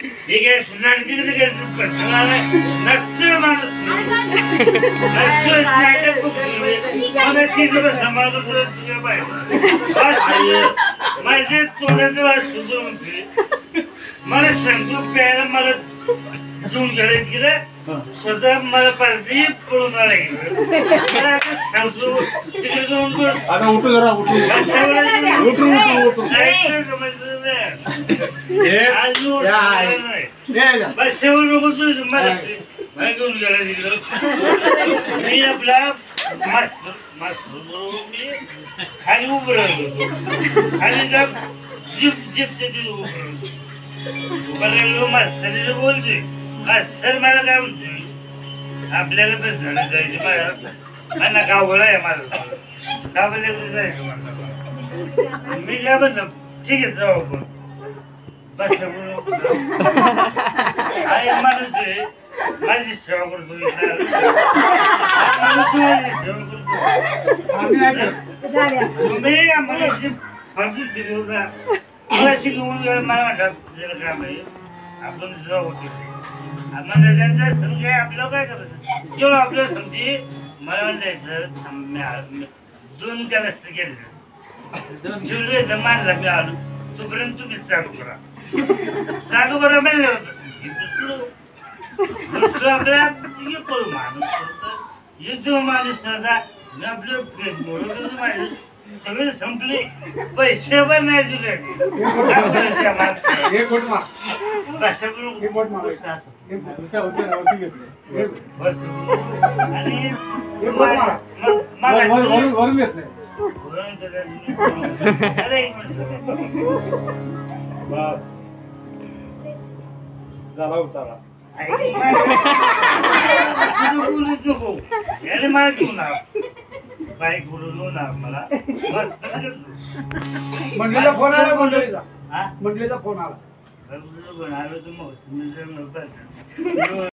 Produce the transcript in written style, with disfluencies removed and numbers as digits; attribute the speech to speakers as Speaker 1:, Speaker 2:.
Speaker 1: ठीक आहे नाटक माझे तोंडाचं वाट सुद्धा म्हणते मला सांगतो प्यायला मला घेऊन घरात गेलं स्वतः मला पाहिजे पळून आला गेलं आता सांगतो तिकडे जाऊन बसवर नको तू मला घेऊन गेला तिकडं मी आपला मास्तर बरोबर मी खाली उभं राहिलो खाली जा जिप जिप उभं राहिलो मास्तरीला बोलतोय मास्तर मला काय म्हणतोय आपल्याला बस झालं जायचं मला गावगळ आहे माझं गावाला जायचं मला मी काय म्हणतो ठीक आहे जाऊ आपण बस म्हणतोय माझी सेवा करतो तुम्ही आम्हाला फर्जी दिली होता मला शिकवून मला वाटत काम आहे आपण जाऊ आम्हाला त्यांचा समजे आपल्याला काय करायचं जेव्हा आपल्याला समजी मला द्यायचं 2 कॅलस गेले मानला मी आलो तोपर्यंत तुम्ही चालू करा म्हणलं होतं दुसरं आपल्याला करू माणूस येतो माणूस मी आपलं माझे सगळे संपले पैसे पण नाही दिले
Speaker 2: झाला उतारा
Speaker 1: याने मला घेऊन बाईक बोलून मला
Speaker 2: मंडळीचा फोन आला मंडळीचा फोन आला
Speaker 1: आलो तर मग